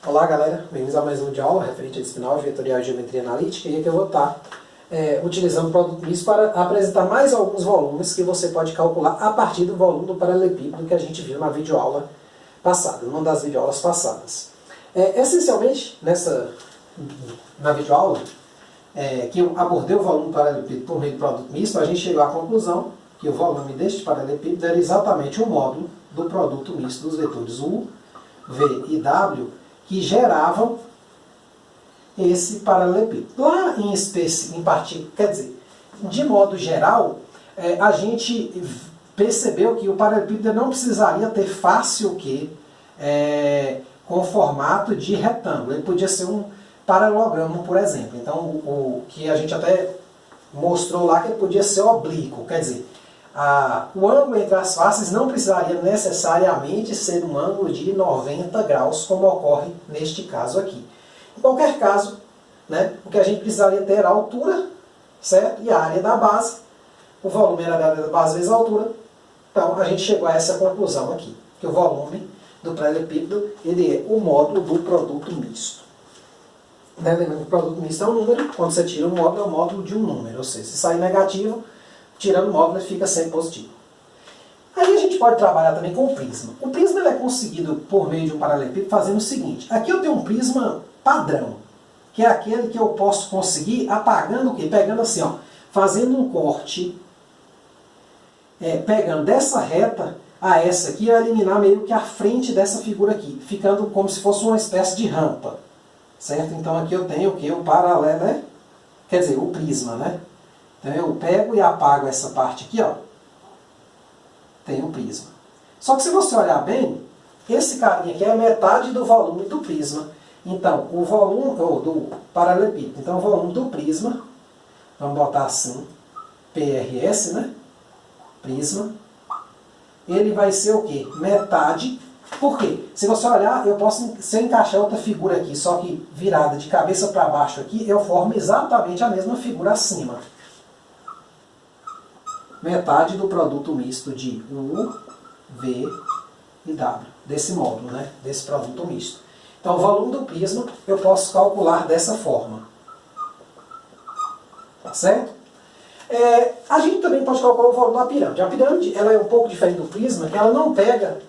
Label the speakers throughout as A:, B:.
A: Olá galera, bem-vindos a mais uma de aula referente a espinal, vetorial e geometria analítica, e aqui eu vou estar utilizando o produto misto para apresentar mais alguns volumes que você pode calcular a partir do volume do paralelepípedo que a gente viu na videoaula passada, numa das videoaulas passadas. Essencialmente, na videoaula, que eu abordei o volume do paralelepípedo por meio do produto misto, a gente chegou à conclusão que o volume deste paralelepípedo era exatamente o módulo do produto misto dos vetores U, V e W, que geravam esse paralelepípedo. Lá em particular, quer dizer, de modo geral, a gente percebeu que o paralelepípedo não precisaria ter face o quê? Com formato de retângulo. Ele podia ser um paralelogramo, por exemplo. Então, o que a gente até mostrou lá que ele podia ser oblíquo, quer dizer, o ângulo entre as faces não precisaria necessariamente ser um ângulo de 90 graus, como ocorre neste caso aqui. Em qualquer caso, né, o que a gente precisaria ter era a altura, certo? E a área da base. O volume era a área da base vezes a altura. Então, a gente chegou a essa conclusão aqui, que o volume do paralelepípedo ele é o módulo do produto misto. Né? Lembrando que o produto misto é um número, quando você tira um módulo, é o módulo de um número, ou seja, se sair negativo, tirando o módulo, fica sempre positivo. Aí a gente pode trabalhar também com o prisma. O prisma ele é conseguido por meio de um paralelepípedo fazendo o seguinte. Aqui eu tenho um prisma padrão, que é aquele que eu posso conseguir apagando o quê? Pegando assim, ó, fazendo um corte, pegando dessa reta a essa aqui, e eliminar meio que a frente dessa figura aqui, ficando como se fosse uma espécie de rampa. Certo? Então aqui eu tenho o quê? O paralelo, né? Quer dizer, o prisma, né? Então eu pego e apago essa parte aqui, ó. Tem o prisma. Só que se você olhar bem, esse carinha aqui é metade do volume do prisma. Então, o volume do paralelepípedo. Então, o volume do prisma, vamos botar assim, PRS, né? Prisma. Ele vai ser o quê? Metade. Por quê? Se você olhar, se eu encaixar outra figura aqui, só que virada de cabeça para baixo aqui, eu formo exatamente a mesma figura acima. Metade do produto misto de U, V e W, desse módulo, né? Desse produto misto. Então, o volume do prisma eu posso calcular dessa forma. Tá certo? A gente também pode calcular o volume da pirâmide. A pirâmide ela é um pouco diferente do prisma, que ela não pega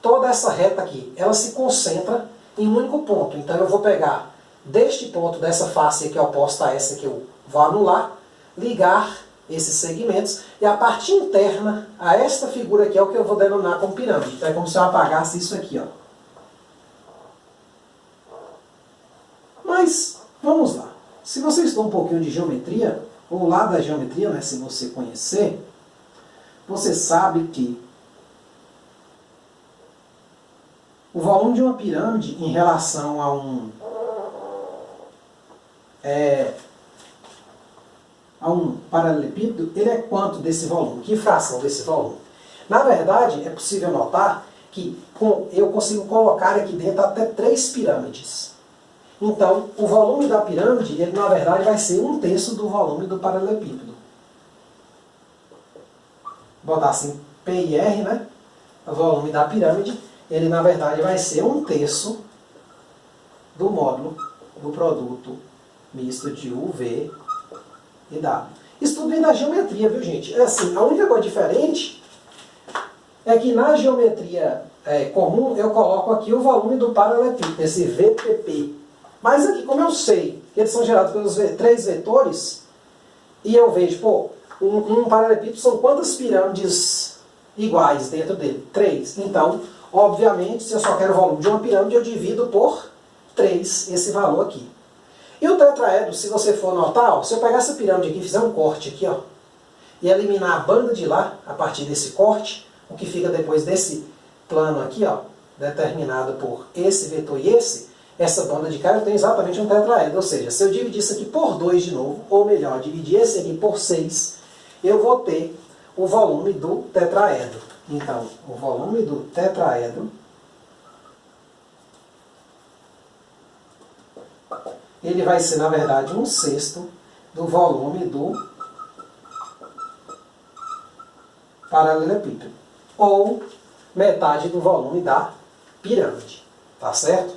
A: toda essa reta aqui. Ela se concentra em um único ponto. Então, eu vou pegar deste ponto, dessa face aqui oposta a essa que eu vou anular, ligar esses segmentos, e a parte interna a esta figura aqui é o que eu vou denominar como pirâmide. Então é como se eu apagasse isso aqui, ó. Mas, vamos lá. Se você estudou um pouquinho de geometria, ou lá da geometria, né, se você conhecer, você sabe que o volume de uma pirâmide em relação a um paralelepípedo, ele é quanto desse volume? Que fração desse volume? Na verdade, é possível notar que eu consigo colocar aqui dentro até 3 pirâmides. Então, o volume da pirâmide, ele na verdade vai ser 1/3 do volume do paralelepípedo. Vou botar assim, P e R, né? O volume da pirâmide, ele na verdade vai ser 1/3 do módulo do produto misto de U, V e W. Isso tudo vem da geometria, viu gente? Assim, a única coisa diferente é que na geometria comum eu coloco aqui o volume do paralelepípedo, esse VPP. Mas aqui, como eu sei que eles são gerados pelos 3 vetores, e eu vejo, pô, um paralelepípedo são quantas pirâmides iguais dentro dele? 3. Então, obviamente, se eu só quero o volume de uma pirâmide, eu divido por 3 esse valor aqui. E o tetraedro, se você for notar, ó, se eu pegar essa pirâmide aqui e fizer um corte aqui, ó, e eliminar a banda de lá, a partir desse corte, o que fica depois desse plano aqui, ó, determinado por esse vetor e essa banda de cá, eu tenho exatamente um tetraedro. Ou seja, se eu dividir isso aqui por 2 de novo, ou melhor, dividir esse aqui por 6, eu vou ter o volume do tetraedro. Então, o volume do tetraedro ele vai ser, na verdade, 1/6 do volume do paralelepípedo. Ou metade do volume da pirâmide. Tá certo?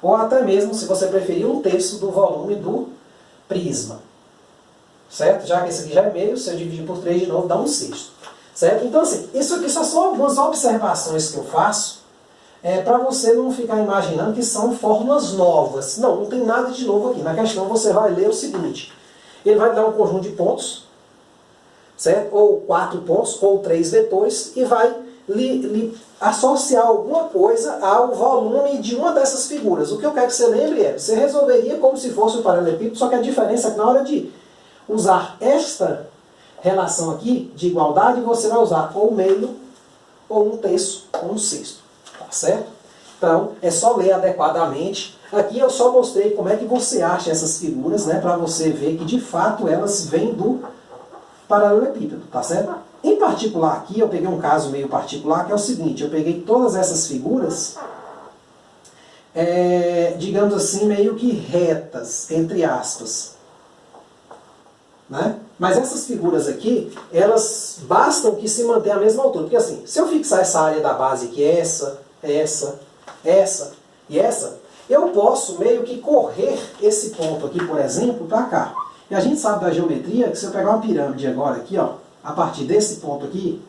A: ou até mesmo, se você preferir, 1/3 do volume do prisma. Certo? Já que esse aqui já é meio, se eu dividir por 3 de novo, dá 1/6. Certo? Então, assim, isso aqui só são algumas observações que eu faço para você não ficar imaginando que são fórmulas novas. Não, não tem nada de novo aqui. Na questão você vai ler o seguinte. Ele vai dar um conjunto de pontos, certo? Ou 4 pontos, ou 3 vetores, e vai lhe associar alguma coisa ao volume de uma dessas figuras. O que eu quero que você lembre é, você resolveria como se fosse um paralelepípedo, só que a diferença é que na hora de usar esta relação aqui de igualdade, você vai usar ou meio, ou 1/3, ou 1/6. Tá certo? Então, é só ler adequadamente. Aqui eu só mostrei como é que você acha essas figuras, né, para você ver que de fato elas vêm do paralelepípedo, tá certo? Em particular aqui, eu peguei um caso meio particular, que é o seguinte, eu peguei todas essas figuras, digamos assim, meio que retas, entre aspas. Né? Mas essas figuras aqui, elas bastam que se mantenham a mesma altura. Porque assim, se eu fixar essa área da base aqui, essa e essa, eu posso meio que correr esse ponto aqui, por exemplo, para cá. E a gente sabe da geometria que se eu pegar uma pirâmide agora aqui, ó, a partir desse ponto aqui,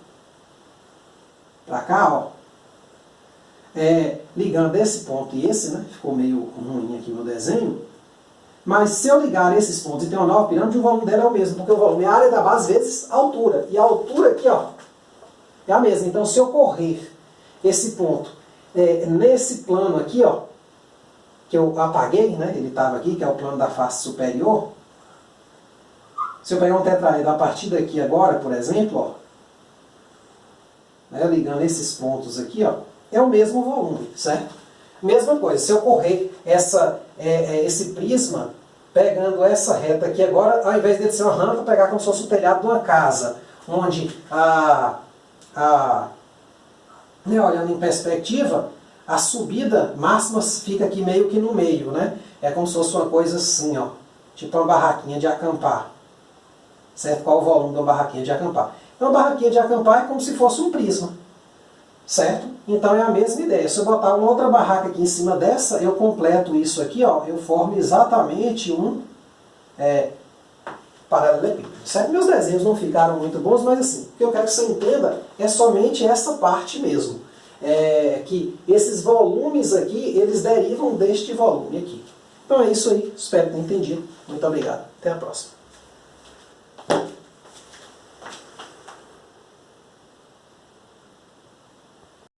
A: para cá, ó, ligando esse ponto e esse, né, ficou meio ruim aqui no desenho, mas se eu ligar esses pontos e ter uma nova pirâmide, o volume dela é o mesmo, porque o volume é a área da base vezes a altura. E a altura aqui, ó, é a mesma. Então, se eu correr esse ponto nesse plano aqui, ó, que eu apaguei, né, ele estava aqui, que é o plano da face superior, se eu pegar um tetraedro a partir daqui agora, por exemplo, ó, né, ligando esses pontos aqui, ó, é o mesmo volume, certo? Mesma coisa, se eu correr esse prisma, pegando essa reta aqui agora, ao invés de ser uma rampa, pegar como se fosse o telhado de uma casa, onde né, olhando em perspectiva, a subida máxima fica aqui meio que no meio, né? É como se fosse uma coisa assim, ó, tipo uma barraquinha de acampar. Certo? Qual o volume da barraquinha de acampar? Uma barraquinha de acampar é como se fosse um prisma. Certo? Então é a mesma ideia. Se eu botar uma outra barraca aqui em cima dessa, eu completo isso aqui, ó, eu formo exatamente um paralelepípedo. Certo? Meus desenhos não ficaram muito bons, mas assim, o que eu quero que você entenda é somente essa parte mesmo. Que esses volumes aqui, eles derivam deste volume aqui. Então é isso aí. Espero ter entendido. Muito obrigado. Até a próxima.